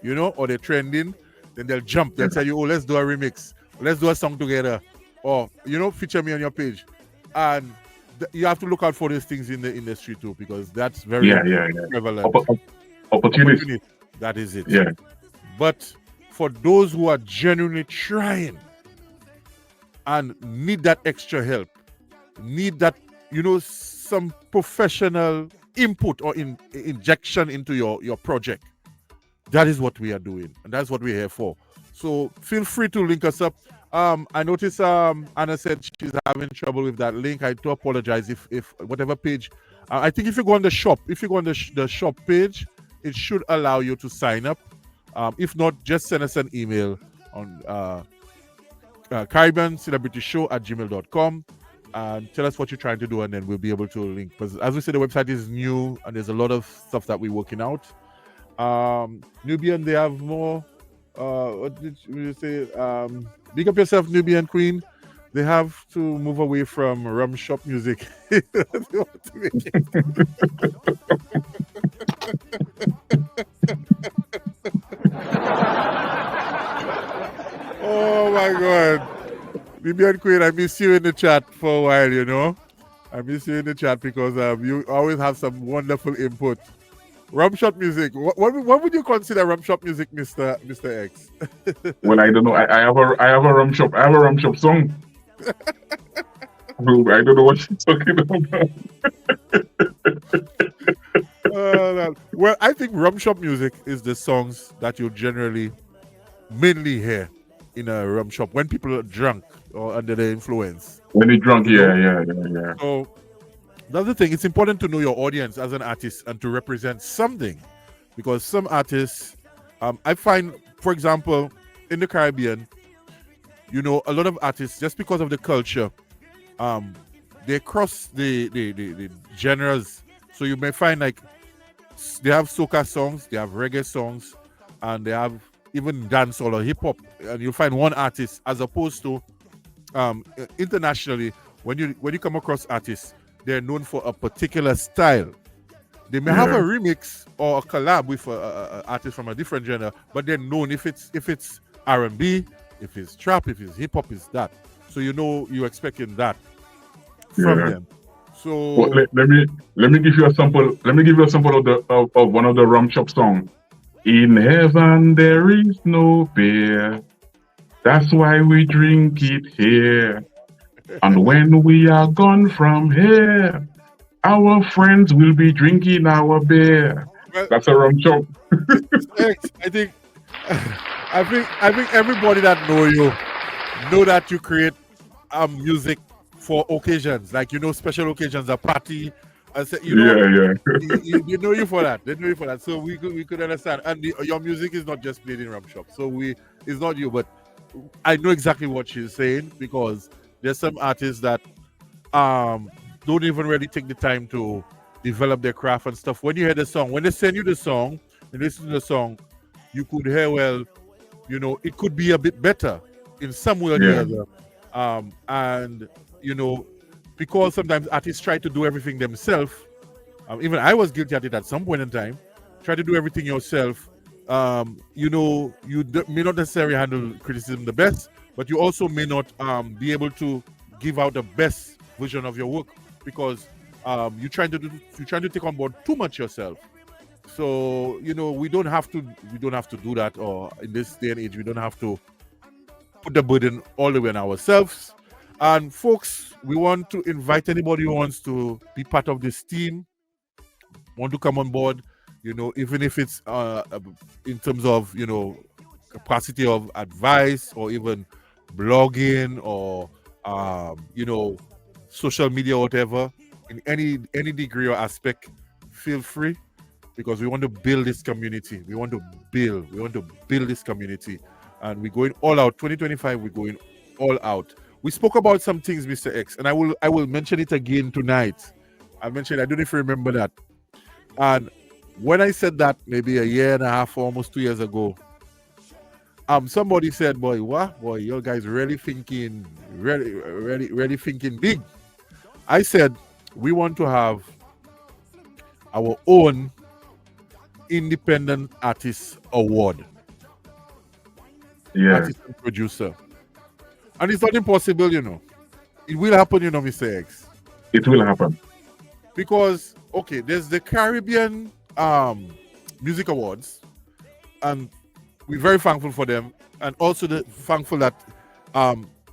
Or they're trending, then they'll jump. They'll tell you, oh, let's do a remix. Let's do a song together. Or, feature me on your page. And you have to look out for these things in the industry too, because that's very prevalent. Opportunity. That is it. Yeah. But for those who are genuinely trying and need that extra help, need that, some professional input or injection into your project, that is what we are doing, and that's what we're here for. So feel free to link us up. I noticed Anna said she's having trouble with that link. I do apologize if whatever page. I think if you go on the shop, the shop page, it should allow you to sign up. If not, just send us an email on CaribbeanCelebrityShow@gmail.com and tell us what you're trying to do, and then we'll be able to link. Because as we said, the website is new and there's a lot of stuff that we're working out. Nubian, they have more. What did you say? Big up yourself, Nubian Queen. They have to move away from rum shop music. Oh my God. Bibi and Queen, I miss you in the chat for a while, you know. I miss you in the chat because you always have some wonderful input. Rum shop music. What would you consider rum shop music, Mr. X? Well, I don't know. I have a rum shop. I have a rum shop song. I don't know what you're talking about. Well, I think rum shop music is the songs that you generally mainly hear in a rum shop when people are drunk or under the influence. When they're drunk, yeah. So that's the thing. It's important to know your audience as an artist and to represent something, because some artists, I find, for example, in the Caribbean, you know, a lot of artists, just because of the culture, they cross the genres. So you may find like they have soca songs, they have reggae songs, and they have even dancehall or hip hop. And you'll find one artist, as opposed to internationally, when you come across artists, they're known for a particular style. They may have a remix or a collab with a artist from a different genre, but they're known if it's R&B, if it's trap, if it's hip hop, it's that. So you know you're expecting that from them. So well, let me give you a sample. Let me give you a sample of one of the rum shop songs. In heaven there is no beer. That's why we drink it here. And when we are gone from here, our friends will be drinking our beer. Well, that's a rum shop. I think everybody that know that you create music for occasions, like, you know, special occasions, a party. I said, you know, you know you for that. They know you for that. So we could understand. And your music is not just played in rum shop. So it's not you, but I know exactly what she's saying, because there's some artists that don't even really take the time to develop their craft and stuff. When you hear the song, when they send you the song and listen to the song, you could hear, well, you know, it could be a bit better in some way or the other. And, you know, because sometimes artists try to do everything themselves. Even I was guilty at it at some point in time. Try to do everything yourself. You know, you may not necessarily handle criticism the best, but you also may not be able to give out the best version of your work, because you're trying to take on board too much yourself. So, you know, we don't have to do that, or in this day and age, we don't have to put the burden all the way on ourselves. And folks, we want to invite anybody who wants to be part of this team, want to come on board, you know, even if it's in terms of, you know, capacity of advice, or even blogging, or you know, social media, whatever, in any degree or aspect, feel free, because we want to build this community. We want to build this community, and we're going all out. 2025, we're going all out. We spoke about some things, Mr. X, and I will mention it again tonight. I don't know if you remember that. And when I said that maybe a year and a half, almost 2 years ago, somebody said, boy, you guys really thinking big. I said, we want to have our own independent artist award. Artist and producer. And it's not impossible, you know. It will happen, you know, Mr. X. It will happen. Because, okay, there's the Caribbean Music Awards, and we're very thankful for them, and also thankful that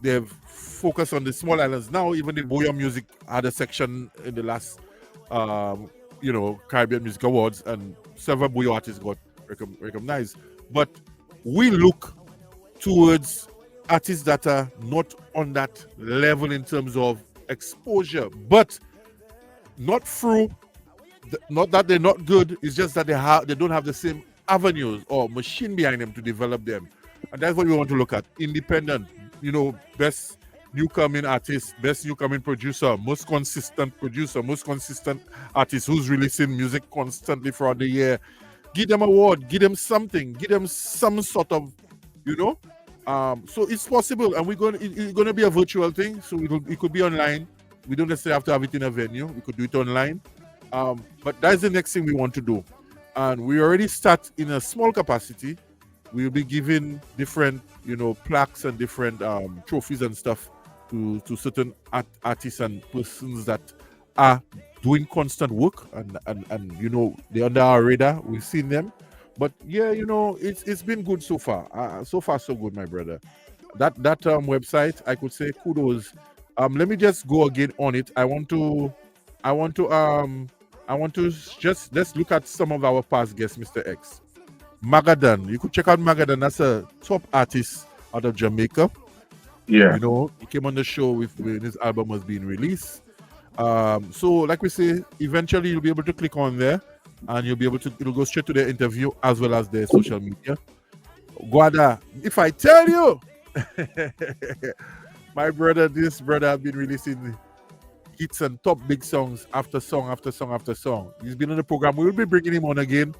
they've focused on the small islands now. Even the Boya Music had a section in the last, you know, Caribbean Music Awards, and several Boya artists got recognized. But we look towards artists that are not on that level in terms of exposure, but not through, not that they're not good, it's just that they don't have the same avenues or machine behind them to develop them. And that's what we want to look at. Independent, you know, best newcoming artist, best newcoming producer, most consistent artist who's releasing music constantly throughout the year. Give them an award, give them something, give them some sort of, you know. So it's possible, and it's going to be a virtual thing, so it could be online. We don't necessarily have to have it in a venue. We could do it online. But that's the next thing we want to do. And we already start in a small capacity. We'll be giving different, you know, plaques and different trophies and stuff to certain artists and persons that are doing constant work, and you know, they're under our radar. We've seen them, but yeah, you know, it's been good so far. So far so good, my brother. That website, I could say kudos. Let me just go again on it. I want to just let's look at some of our past guests, Mr. X. Magadan, you could check out Magadan. That's a top artist out of Jamaica. Yeah. You know, he came on the show when his album was being released. So like we say, eventually you'll be able to click on there and you'll be able to, it'll go straight to their interview as well as their social media. Guada, if I tell you, my brother, this brother have been releasing hits and top big songs after song after song after song. He's been on the program. We will be bringing him on again.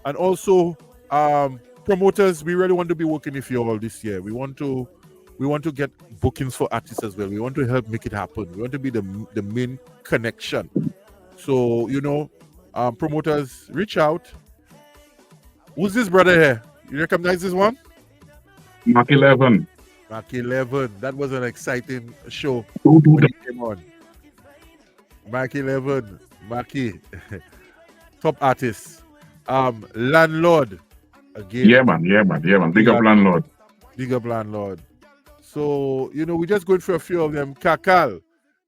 And also, promoters, we really want to be working with you all this year. We want to get bookings for artists as well. We want to help make it happen. We want to be the main connection. So, you know, promoters, reach out. Who's this brother here? You recognize this one? Mark 11. Mark 11. That was an exciting show when he came on. Mark 11. Marky. Top artist. Landlord. Again. Yeah, man. Big up Landlord. Big up Landlord. So, you know, we're just going for a few of them. Kakal.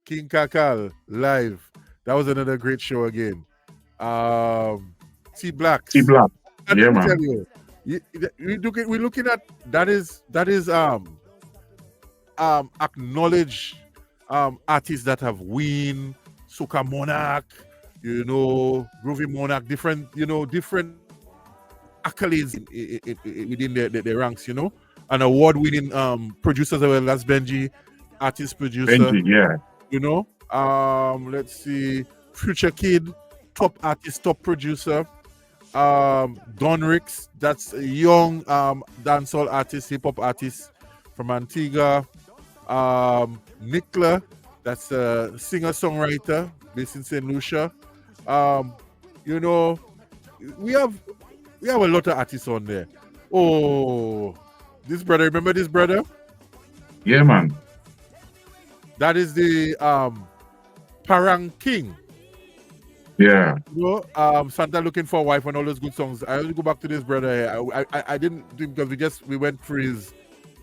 King Kakal. Live. That was another great show again. T Black. And Yeah, let me man. tell you, we're looking at that is acknowledge artists that have win, Soca Monarch, you know, Groovy Monarch, different accolades within their ranks, you know, and award-winning producers as well. That's Benji, artist producer. Benji, yeah. You know, let's see, Future Kid, top artist, top producer. Don Ricks, that's a young dancehall artist, hip hop artist from Antigua. Nicola, that's a singer-songwriter based in St. Lucia. You know, we have a lot of artists on there. Oh, this brother, remember this brother? Yeah, man. That is the Parang King. Yeah. You know, Santa Looking for a Wife and all those good songs. I only go back to this brother here. I didn't do, because we went through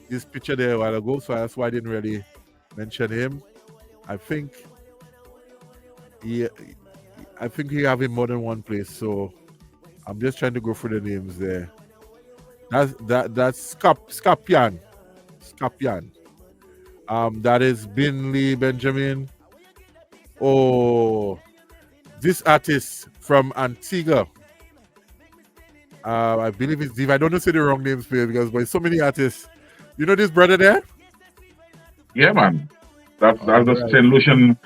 his picture there a while ago, so that's why I didn't really mention him. I think he have him more than one place, so I'm just trying to go through the names there. That's Scapian. That is Binley Benjamin. Oh, this artist from Antigua. I believe it's Steve. I don't know say the wrong names for you because there's so many artists. You know this brother there? Yeah, man. That's the St. Lucian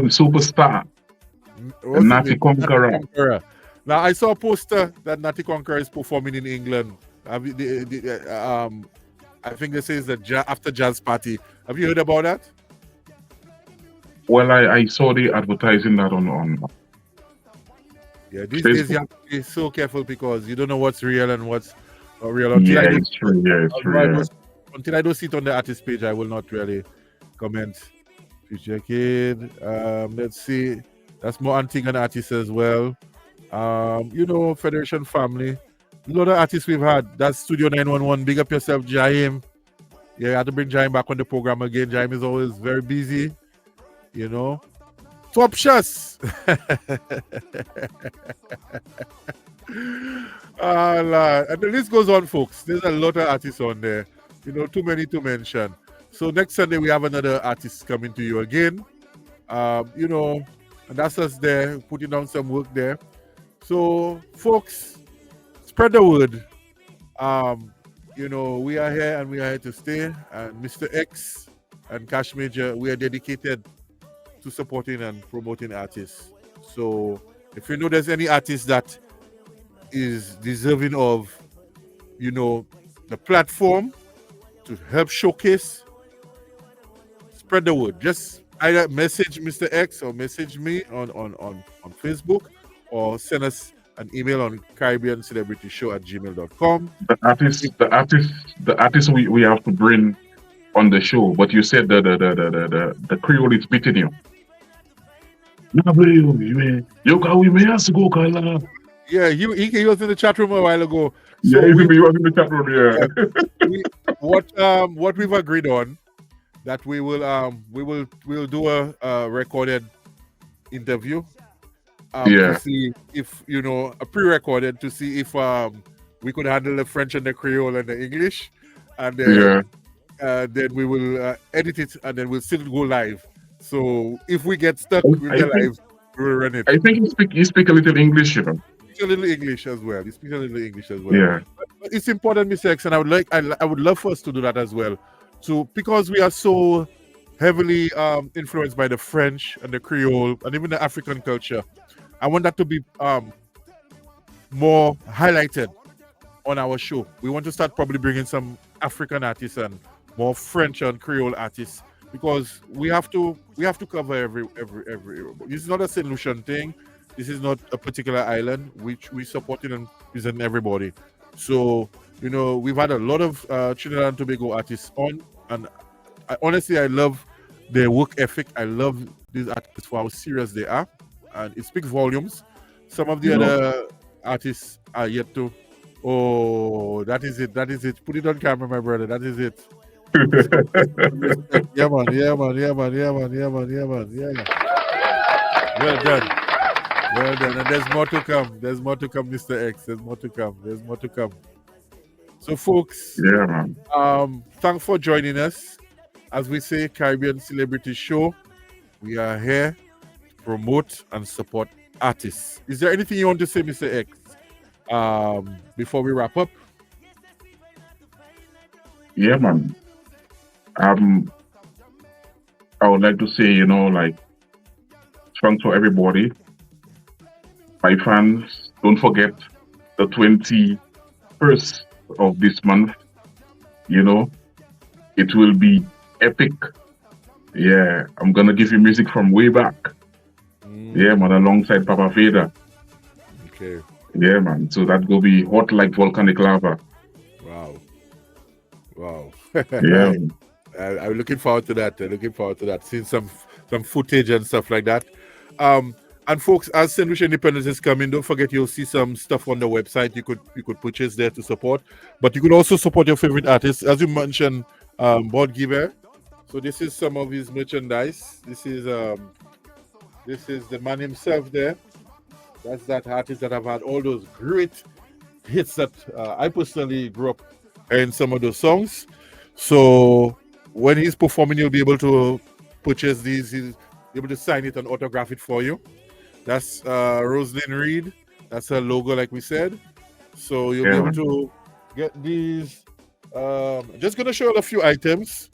superstar. Natty Conqueror. Now I saw a poster that Natty Conqueror is performing in England. I think they say it's after jazz party. Have you heard about that? Well, I saw the advertising that on yeah, these Facebook. days you have to be so careful because you don't know what's real and what's not real. It's true. Until I don't see it on the artist page, I will not really comment. Future Kid. Let's see. That's more Antiguan artists as well. You know, Federation Family. A lot of artists we've had. That's Studio 911. Big up yourself, Jaim. Yeah, I had to bring Jaim back on the program again. Jaim is always very busy. You know, Top Shots. And the list goes on, folks. There's a lot of artists on there. You know, too many to mention. So next Sunday we have another artist coming to you again. You know, and that's us there putting down some work there. So, folks, spread the word. You know, we are here and we are here to stay. And Mr. X and Kash Major, we are dedicated to supporting and promoting artists. So if you know there's any artist that is deserving of, you know, the platform to help showcase, spread the word. Just either message Mr. X or message me on Facebook, or send us an email on CaribbeanCelebrityShow@gmail.com. The artists we have to bring on the show, but you said the Creole is beating you. Yeah, he was in the chat room a while ago. Yeah, So he was in the chat room. what we've agreed on that we'll do a recorded interview to see if a pre-recorded to see if we could handle the French and the Creole and the English, and then we will edit it and then we'll still go live. So if we get stuck with the live, we'll run it. I think you speak a little English, you know. A little English as well. You speak a little English as well. Yeah. But it's important, Mr. X, and I would love for us to do that as well. So because we are so heavily influenced by the French and the Creole and even the African culture, I want that to be more highlighted on our show. We want to start probably bringing some African artists and more French and Creole artists, because we have to cover every. This is not a St. Lucian thing. This is not a particular island, which we supporting and present everybody. So, we've had a lot of Trinidad and Tobago artists on, and honestly, I love their work ethic. I love these artists for how serious they are, and it speaks volumes. Some of the other artists are yet to. Oh, that is it. Put it on camera, my brother. That is it. Yeah, man. Well done. Well done, and there's more to come. Mr. X. There's more to come. So, folks, thanks for joining us. As we say, Caribbean Celebrity Show. We are here to promote and support artists. Is there anything you want to say, Mr. X, before we wrap up? Yeah, man. I would like to say, thanks for everybody. My fans, don't forget the 21st of this month. It will be epic. Yeah, I'm gonna give you music from way back. Yeah, man, alongside Papa Vader. Okay. Yeah, man. So that will be hot like volcanic lava. Wow. Yeah. I'm looking forward to that. Seeing some footage and stuff like that. And folks, as St. Lucia Independence is coming, don't forget you'll see some stuff on the website you could purchase there to support. But you could also support your favorite artists, as you mentioned, Board Giver. So this is some of his merchandise. This is the man himself there. That's that artist that have had all those great hits that I personally grew up in some of those songs. So when he's performing, you'll be able to purchase these. He'll be able to sign it and autograph it for you. That's Rosalind Reed. That's her logo, like we said. So you'll be able to get these. Just gonna show you a few items.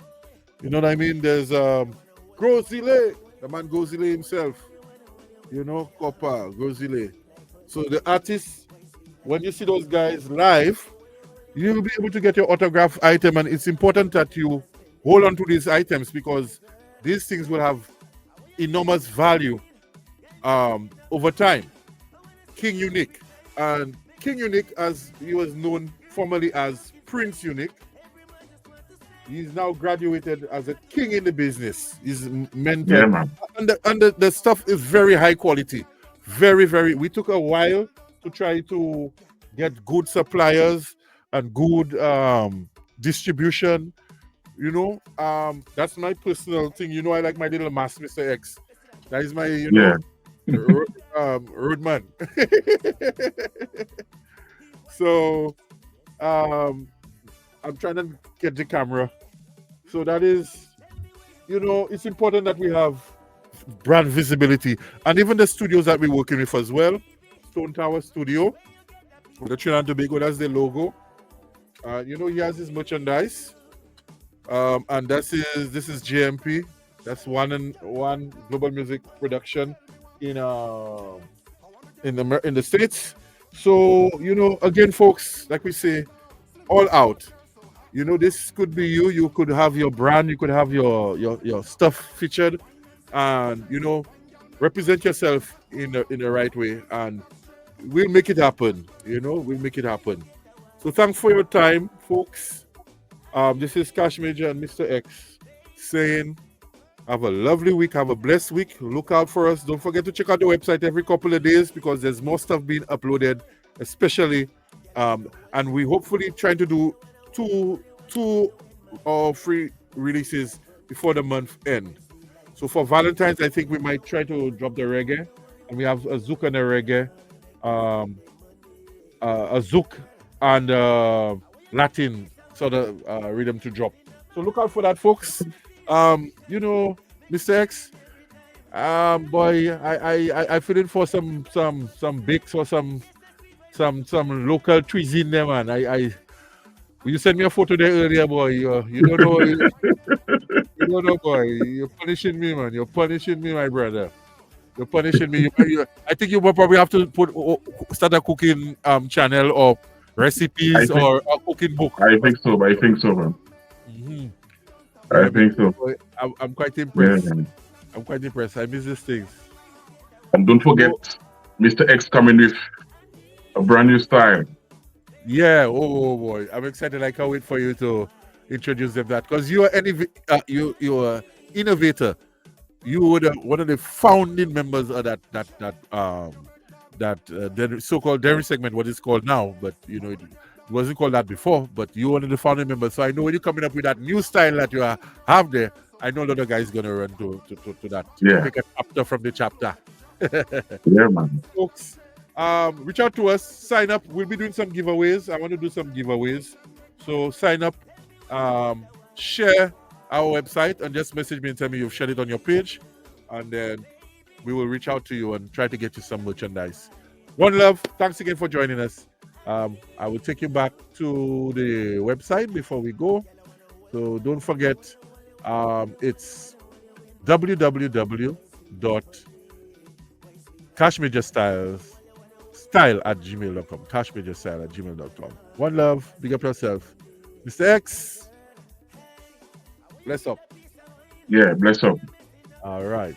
You know what I mean? There's Grozile, the man Grozile himself. Copper Grozile. So the artists, when you see those guys live, you'll be able to get your autograph item, and it's important that you hold on to these items because these things will have enormous value over time. King Unique, and King Unique, as he was known formerly as Prince Unique, he's now graduated as a king in the business. He's mentored. Yeah, man. And the stuff is very high quality. Very, very. We took a while to try to get good suppliers and good distribution. That's my personal thing. I like my little mask, Mr. X. That is my, roadman. So, I'm trying to get the camera. So that is, it's important that we have brand visibility. And even the studios that we're working with as well. Stone Tower Studio. The Trinidad and Tobago, that's the logo. He has his merchandise. And this is JMP. That's one global music production in the States. So again, folks, like we say, all out. This could be you. You could have your brand. You could have your stuff featured, and represent yourself in the right way, and we'll make it happen. We'll make it happen. So thanks for your time, folks. This is Kash Major and Mr. X saying, have a lovely week, have a blessed week. Look out for us. Don't forget to check out the website every couple of days because there's more stuff being uploaded, especially, and we hopefully trying to do two or three releases before the month end. So for Valentine's, I think we might try to drop the reggae, and we have a zouk and a reggae, a zouk and Latin sort of rhythm to drop. So look out for that, folks. Mr. X, boy, I feeling for some bakes or some local cuisine there, man. You sent me a photo there earlier, boy. You don't know, you don't know, boy. You're punishing me, man. You're punishing me, my brother. You're punishing me. I think you will probably have to start a cooking channel or recipes or a cooking book. I think so, man. Mm-hmm. I think so. I'm quite impressed. Yeah. I'm quite impressed. I miss these things. And don't forget, Mr. X coming with a brand new style. Yeah, oh boy, I'm excited. I can't wait for you to introduce them that because you are you're innovator. You were one of the founding members of that so-called dairy segment, what it's called now, but it wasn't called that before. But you're one of the founding members, so I know when you're coming up with that new style that you have there, I know a lot of guys gonna run to that. Yeah, take a chapter from the chapter. Yeah, man. Folks, reach out to us, sign up. We'll be doing some giveaways. I want to do some giveaways, so sign up, share our website, and just message me and tell me you've shared it on your page, and then we will reach out to you and try to get you some merchandise. One love. Thanks again for joining us. I will take you back to the website before we go, so don't forget, it's www.cashmajorstyle@gmail.com. cashmajorstyle@gmail.com. One love. Big up yourself. Mr. X, bless up. Yeah, bless up. All right.